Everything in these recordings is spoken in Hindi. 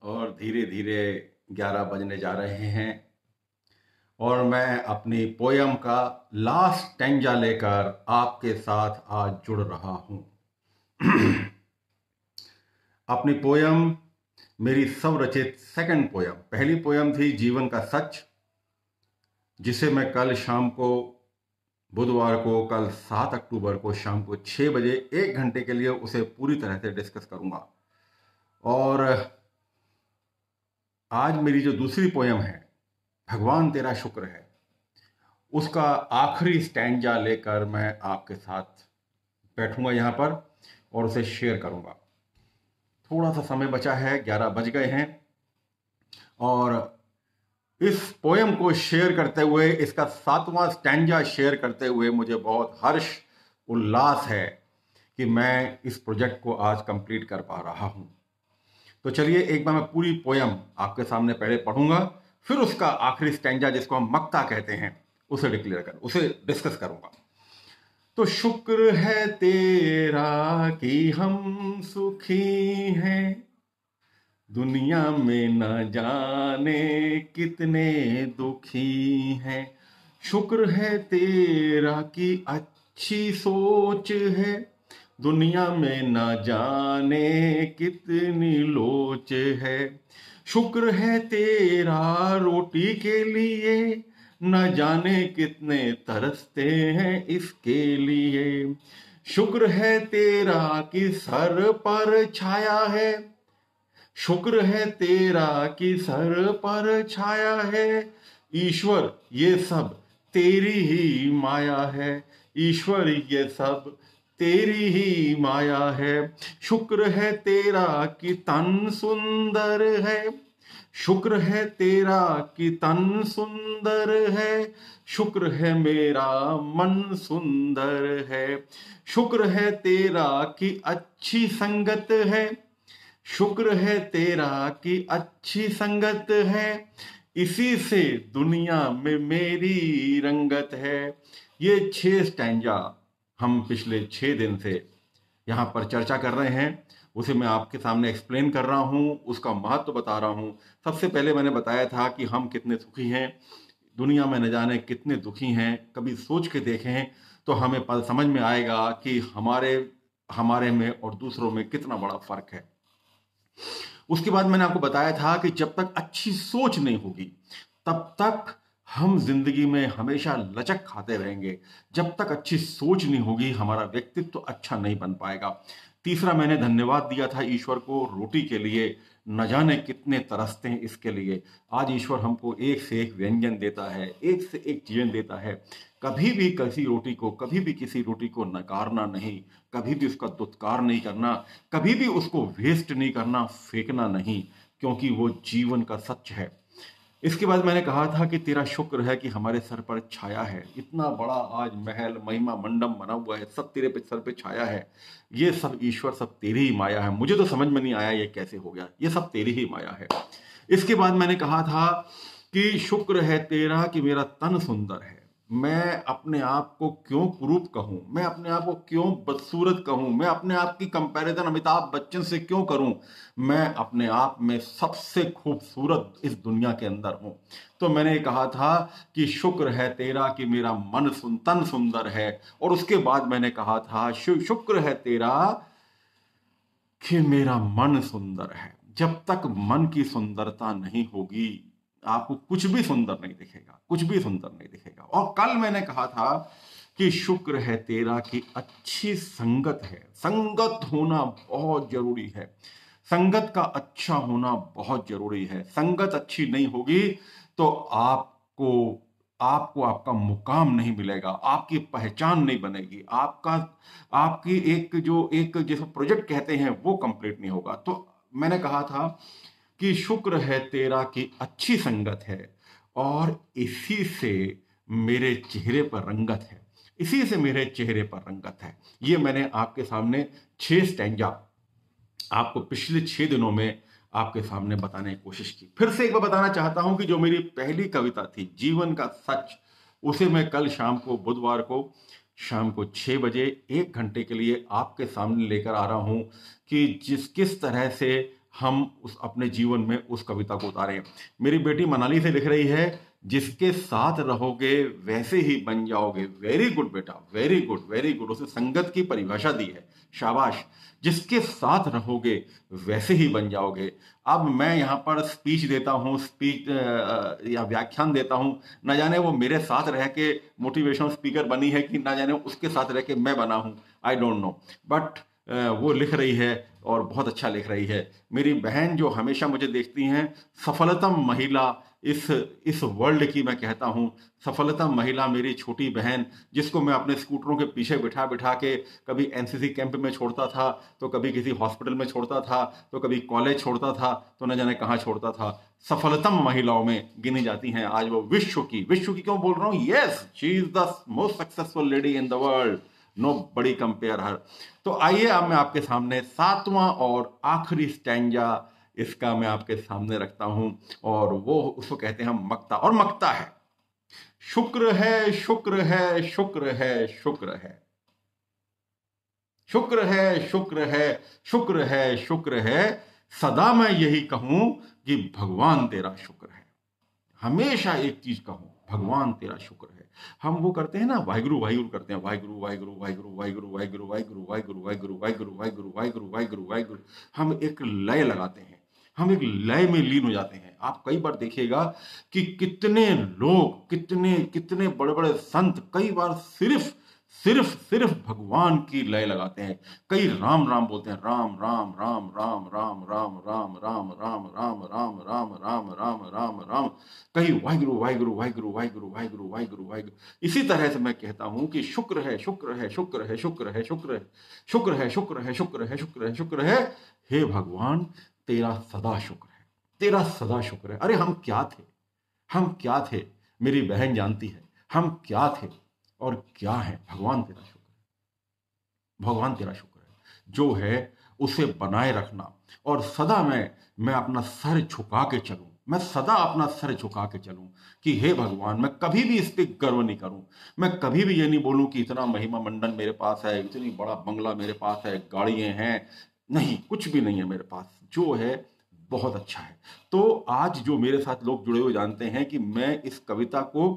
और धीरे धीरे 11 बजने जा रहे हैं और मैं अपनी पोयम का लास्ट स्टैंजा लेकर आपके साथ आज जुड़ रहा हूं। अपनी पोयम मेरी स्वरचित सेकंड पोयम। पहली पोयम थी जीवन का सच, जिसे मैं कल शाम को, बुधवार को, कल 7 अक्टूबर को शाम को 6 बजे 1 घंटे के लिए उसे पूरी तरह से डिस्कस करूंगा। और आज मेरी जो दूसरी पोयम है, भगवान तेरा शुक्र है, उसका आखिरी स्टैंजा लेकर मैं आपके साथ बैठूंगा यहाँ पर और उसे शेयर करूंगा। थोड़ा सा समय बचा है, 11 बज गए हैं और इस पोयम को शेयर करते हुए, इसका 7वां स्टैंजा शेयर करते हुए मुझे बहुत हर्ष उल्लास है कि मैं इस प्रोजेक्ट को आज कंप्लीट कर पा रहा हूं। तो चलिए एक बार मैं पूरी पोयम आपके सामने पहले पढ़ूंगा, फिर उसका आखिरी स्टैंजा जिसको हम मक्ता कहते हैं उसे डिस्कस करूंगा। तो शुक्र है तेरा कि हम सुखी हैं, दुनिया में न जाने कितने दुखी हैं। शुक्र है तेरा कि अच्छी सोच है, दुनिया में न जाने कितनी लोच है। शुक्र है तेरा रोटी के लिए, न जाने कितने तरसते हैं इसके लिए। शुक्र है तेरा कि सर पर छाया है, शुक्र है तेरा कि सर पर छाया है। ईश्वर ये सब तेरी ही माया है, ईश्वर ये सब तेरी ही माया है। शुक्र है तेरा कि तन सुंदर है, शुक्र है तेरा कि तन सुंदर है। शुक्र है मेरा मन सुंदर है। शुक्र है तेरा कि अच्छी संगत है, शुक्र है तेरा कि अच्छी संगत है। इसी से दुनिया में मेरी रंगत है। ये 6 स्टैंजा हम पिछले 6 दिन से यहाँ पर चर्चा कर रहे हैं, उसे मैं आपके सामने एक्सप्लेन कर रहा हूँ, उसका महत्व बता रहा हूँ। सबसे पहले मैंने बताया था कि हम कितने सुखी हैं, दुनिया में न जाने कितने दुखी हैं। कभी सोच के देखें तो हमें समझ में आएगा कि हमारे में और दूसरों में कितना बड़ा फर्क है। उसके बाद मैंने आपको बताया था कि जब तक अच्छी सोच नहीं होगी तब तक हम जिंदगी में हमेशा लचक खाते रहेंगे। जब तक अच्छी सोच नहीं होगी हमारा व्यक्तित्व तो अच्छा नहीं बन पाएगा। तीसरा मैंने धन्यवाद दिया था ईश्वर को रोटी के लिए, न जाने कितने तरसते हैं इसके लिए। आज ईश्वर हमको एक से एक व्यंजन देता है, एक से एक चीजन देता है। कभी भी किसी रोटी को नकारना नहीं, कभी भी उसका दुत्कार नहीं करना, कभी भी उसको वेस्ट नहीं करना, फेंकना नहीं, क्योंकि वो जीवन का सच है। इसके बाद मैंने कहा था कि तेरा शुक्र है कि हमारे सर पर छाया है। इतना बड़ा आज महल महिमा मंडप बना हुआ है, सब तेरे पे सर पे छाया है। ये सब ईश्वर, सब तेरी ही माया है। मुझे तो समझ में नहीं आया ये कैसे हो गया, ये सब तेरी ही माया है। इसके बाद मैंने कहा था कि शुक्र है तेरा कि मेरा तन सुंदर है। मैं अपने आप को क्यों कुरूप कहूं, मैं अपने आप को क्यों बदसूरत कहूं, मैं अपने आप की कंपैरिजन अमिताभ बच्चन से क्यों करूं। मैं अपने आप में सबसे खूबसूरत इस दुनिया के अंदर हूं। तो मैंने कहा था कि शुक्र है तेरा कि मेरा तन सुंदर है। और उसके बाद मैंने कहा था शुक्र है तेरा कि मेरा मन सुंदर है। जब तक मन की सुंदरता नहीं होगी आपको कुछ भी सुंदर नहीं दिखेगा, कुछ भी सुंदर नहीं दिखेगा। और कल मैंने कहा था कि शुक्र है तेरा कि अच्छी संगत है। संगत होना बहुत जरूरी है, संगत का अच्छा होना बहुत जरूरी है। संगत अच्छी नहीं होगी तो आपको आपको आपका मुकाम नहीं मिलेगा, आपकी पहचान नहीं बनेगी, आपकी एक जैसे प्रोजेक्ट कहते हैं वो कंप्लीट नहीं होगा। तो मैंने कहा था कि शुक्र है तेरा कि अच्छी संगत है और इसी से मेरे चेहरे पर रंगत है, इसी से मेरे चेहरे पर रंगत है। ये मैंने आपके सामने 6 स्टैंजा आपको पिछले 6 दिनों में आपके सामने बताने की कोशिश की। फिर से एक बार बताना चाहता हूं कि जो मेरी पहली कविता थी जीवन का सच, उसे मैं कल शाम को, बुधवार को शाम को 6 बजे 1 घंटे के लिए आपके सामने लेकर आ रहा हूं कि किस तरह से हम उस अपने जीवन में उस कविता को उतारें। मेरी बेटी मनाली से लिख रही है, जिसके साथ रहोगे वैसे ही बन जाओगे। वेरी गुड बेटा, वेरी गुड, वेरी गुड। उसने संगत की परिभाषा दी है, शाबाश। जिसके साथ रहोगे वैसे ही बन जाओगे। अब मैं यहाँ पर स्पीच देता हूँ, स्पीच या व्याख्यान देता हूँ, ना जाने वो मेरे साथ रह के मोटिवेशनल स्पीकर बनी है कि ना जाने उसके साथ रह के मैं बना हूँ, आई डोंट नो। बट वो लिख रही है और बहुत अच्छा लिख रही है। मेरी बहन जो हमेशा मुझे देखती हैं, सफलतम महिला इस वर्ल्ड की, मैं कहता हूँ सफलतम महिला मेरी छोटी बहन, जिसको मैं अपने स्कूटरों के पीछे बिठा बिठा के कभी एनसीसी कैंप में छोड़ता था, तो कभी किसी हॉस्पिटल में छोड़ता था, तो कभी कॉलेज छोड़ता था, तो न जाने कहाँ छोड़ता था। सफलतम महिलाओं में गिनी जाती हैं आज वो। विश्व की क्यों बोल रहा हूँ, yes, she is the most successful lady in the world, nobody compare her. तो आइए अब मैं आपके सामने सातवां और आखिरी स्टैंजा इसका मैं आपके सामने रखता हूं, और वो उसको कहते हैं मक्ता। और मक्ता है, शुक्र है, शुक्र है, शुक्र है, शुक्र है, शुक्र है, शुक्र है, शुक्र है, शुक्र है, सदा मैं यही कहूं कि भगवान तेरा शुक्र है। हमेशा एक चीज कहूं, भगवान तेरा शुक्र है। हम वो करते हैं ना, वाहिगुरु वाहिगुरु करते हैं, वाहिगुरु वाहिगुरु वाहिगुरु वाहिगुरु वाहिगुरु वाहिगुरु वाहिगुरु वाहिगुरु वाहिगुरु वाहिगुरु वाहिगुरु वाहिगुरु वाहिगुरु। हम एक लय लगाते हैं, हम एक लय में लीन हो जाते हैं। आप कई बार देखिएगा कि कितने लोग, कितने कितने बड़े बड़े संत कई बार सिर्फ सिर्फ सिर्फ भगवान की लय लगाते हैं। कई राम राम बोलते हैं, राम राम राम राम राम राम राम राम राम राम राम राम राम राम राम राम। कहीं वाहिगुरु वाहिगुरु वाहिगुरु वाहिगुरु वाहिगुरु वाहिगुरु वाहिगुरु। इसी तरह से मैं कहता हूं कि शुक्र है, शुक्र है, शुक्र है, शुक्र है, शुक्र है, शुक्र है, शुक्र है, शुक्र है, शुक्र है, शुक्र है। हे भगवान तेरा सदा शुक्र है, तेरा सदा शुक्र है। अरे हम क्या थे, हम क्या थे, मेरी बहन जानती है हम क्या थे और क्या है। भगवान तेरा शुक्र है, भगवान तेरा शुक्र है, जो है उसे बनाए रखना। और सदा मैं अपना सर झुका के चलूं, मैं सदा अपना सर झुका के चलूं कि हे भगवान, मैं कभी भी इस पे गर्व नहीं करूं। मैं कभी भी ये नहीं बोलूं कि इतना महिमा मंडन मेरे पास है, इतनी बड़ा बंगला मेरे पास है, गाड़ियां हैं, नहीं, कुछ भी नहीं है मेरे पास। जो है बहुत अच्छा है। तो आज जो मेरे साथ लोग जुड़े हुए जानते हैं कि मैं इस कविता को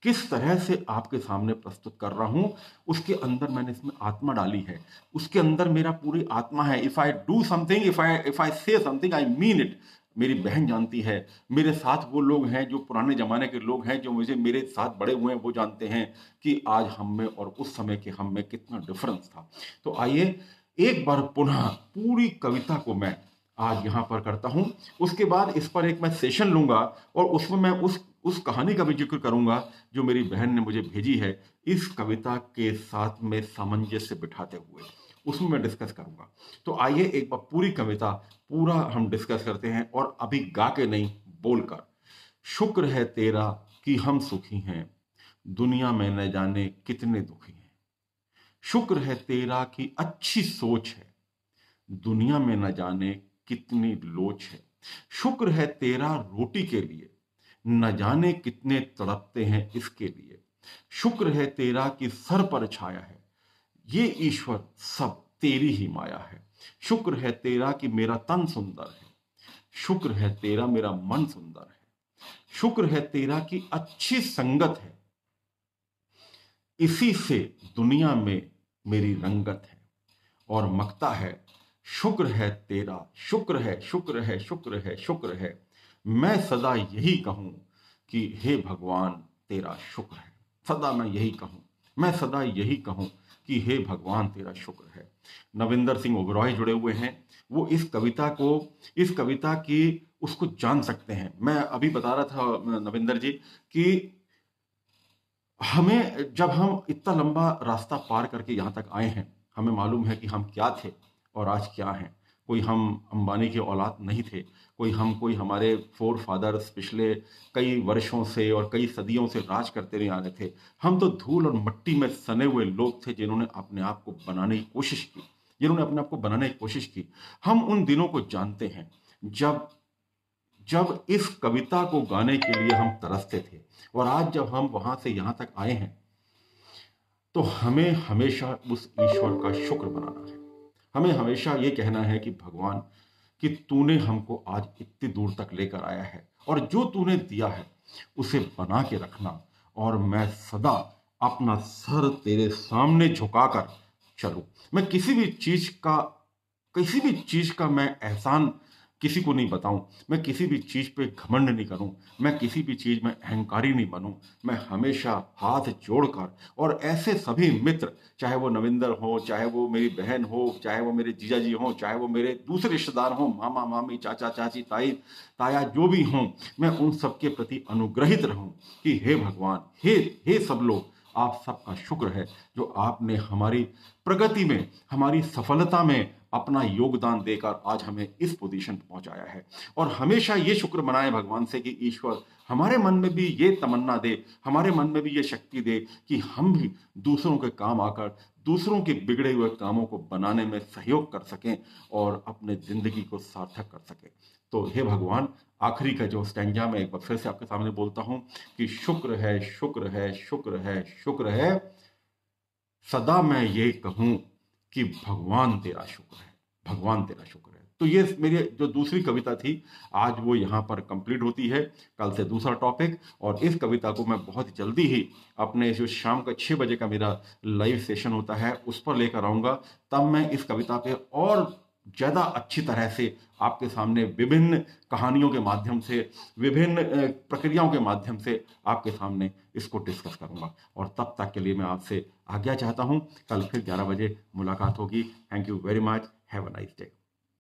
किस तरह से आपके सामने प्रस्तुत कर रहा हूं। उसके अंदर मैंने इसमें आत्मा डाली है, उसके अंदर मेरा पूरी आत्मा है। If I do something, if I से समथिंग, आई मीन इट। मेरी बहन जानती है, मेरे साथ वो लोग हैं जो पुराने जमाने के लोग हैं, जो मुझे मेरे साथ बड़े हुए हैं, वो जानते हैं कि आज हम में और उस समय के हम में कितना डिफरेंस था। तो आइए एक बार पुनः पूरी कविता को मैं आज यहां पर करता हूं। उसके बाद इस पर एक मैं सेशन लूंगा और उसमें मैं उस कहानी का भी जिक्र करूंगा जो मेरी बहन ने मुझे भेजी है, इस कविता के साथ में सामंजस्य बिठाते हुए उसमें मैं डिस्कस करूंगा। तो आइए एक बार पूरी कविता पूरा हम डिस्कस करते हैं, और अभी गा के नहीं, बोलकर। शुक्र है तेरा कि हम सुखी हैं, दुनिया में न जाने कितने दुखी हैं। शुक्र है तेरा कि अच्छी सोच है, दुनिया में न जाने कितनी लोच है। शुक्र है तेरा रोटी के लिए, न जाने कितने तड़पते हैं इसके लिए। शुक्र है तेरा कि सर पर छाया है, ये ईश्वर सब तेरी ही माया है। शुक्र है तेरा कि मेरा तन सुंदर है, शुक्र है तेरा मेरा मन सुंदर है। शुक्र है तेरा कि अच्छी संगत है, इसी से दुनिया में मेरी रंगत है। और मकता है, शुक्र है तेरा, शुक्र है, शुक्र है, शुक्र है, शुक्र है, मैं सदा यही कहूं कि हे भगवान तेरा शुक्र है। सदा मैं यही कहूं, मैं सदा यही कहूं कि हे भगवान तेरा शुक्र है। नविंदर सिंह ओबरॉय जुड़े हुए हैं, वो इस कविता की उसको जान सकते हैं। मैं अभी बता रहा था नविंदर जी कि हमें, जब हम इतना लंबा रास्ता पार करके यहाँ तक आए हैं, हमें मालूम है कि हम क्या थे और आज क्या हैं। कोई हम अंबानी के औलाद नहीं थे, कोई हमारे फोर फादर्स पिछले कई वर्षों से और कई सदियों से राज करते नहीं आ रहे थे। हम तो धूल और मिट्टी में सने हुए लोग थे, जिन्होंने अपने आप को बनाने की कोशिश की। हम उन दिनों को जानते हैं जब इस कविता को गाने के लिए हम तरसते थे, और आज जब हम वहां से यहां तक आए हैं, तो हमें हमेशा उस ईश्वर का शुक्र मनाना है। हमें हमेशा ये कहना है कि भगवान कि तूने हमको आज इतनी दूर तक लेकर आया है, और जो तूने दिया है उसे बना के रखना, और मैं सदा अपना सर तेरे सामने झुकाकर चलूं। मैं किसी भी चीज का मैं एहसान किसी को नहीं बताऊं, मैं किसी भी चीज पे घमंड नहीं करूं, मैं किसी भी चीज में अहंकारी नहीं बनूं। मैं हमेशा हाथ जोड़कर, और ऐसे सभी मित्र, चाहे वो नविंदर हो, चाहे वो मेरी बहन हो, चाहे वो मेरे जीजा जी हो, चाहे वो मेरे दूसरे रिश्तेदार हो, मामा मामी चाचा चाची ताई ताया जो भी हों, मैं उन सबके प्रति अनुग्रहित रहूं कि हे भगवान, हे सब लोग, आप सबका शुक्र है जो आपने हमारी प्रगति में, हमारी सफलता में अपना योगदान देकर आज हमें इस पोजीशन पर पहुंचाया है। और हमेशा ये शुक्र मनाएं भगवान से कि ईश्वर हमारे मन में भी ये तमन्ना दे, हमारे मन में भी ये शक्ति दे कि हम भी दूसरों के काम आकर दूसरों के बिगड़े हुए कामों को बनाने में सहयोग कर सकें और अपने जिंदगी को सार्थक कर सकें। तो हे भगवान, आखिरी का जो स्टैंजा मैं एक बार फिर से आपके सामने बोलता हूं कि शुक्र है, शुक्र है, शुक्र है, शुक्र है, सदा मैं ये कहूं कि भगवान तेरा शुक्र है, भगवान तेरा शुक्र है। तो ये मेरी जो दूसरी कविता थी, आज वो यहाँ पर कंप्लीट होती है। कल से दूसरा टॉपिक, और इस कविता को मैं बहुत जल्दी ही अपने जो शाम का 6 बजे का मेरा लाइव सेशन होता है उस पर लेकर आऊँगा। तब मैं इस कविता पे और ज़्यादा अच्छी तरह से आपके सामने विभिन्न कहानियों के माध्यम से, विभिन्न प्रक्रियाओं के माध्यम से आपके सामने इसको डिस्कस करूंगा। और तब तक के लिए मैं आपसे आज्ञा चाहता हूं। कल फिर 11 बजे मुलाकात होगी। Thank you very much. Have a nice day.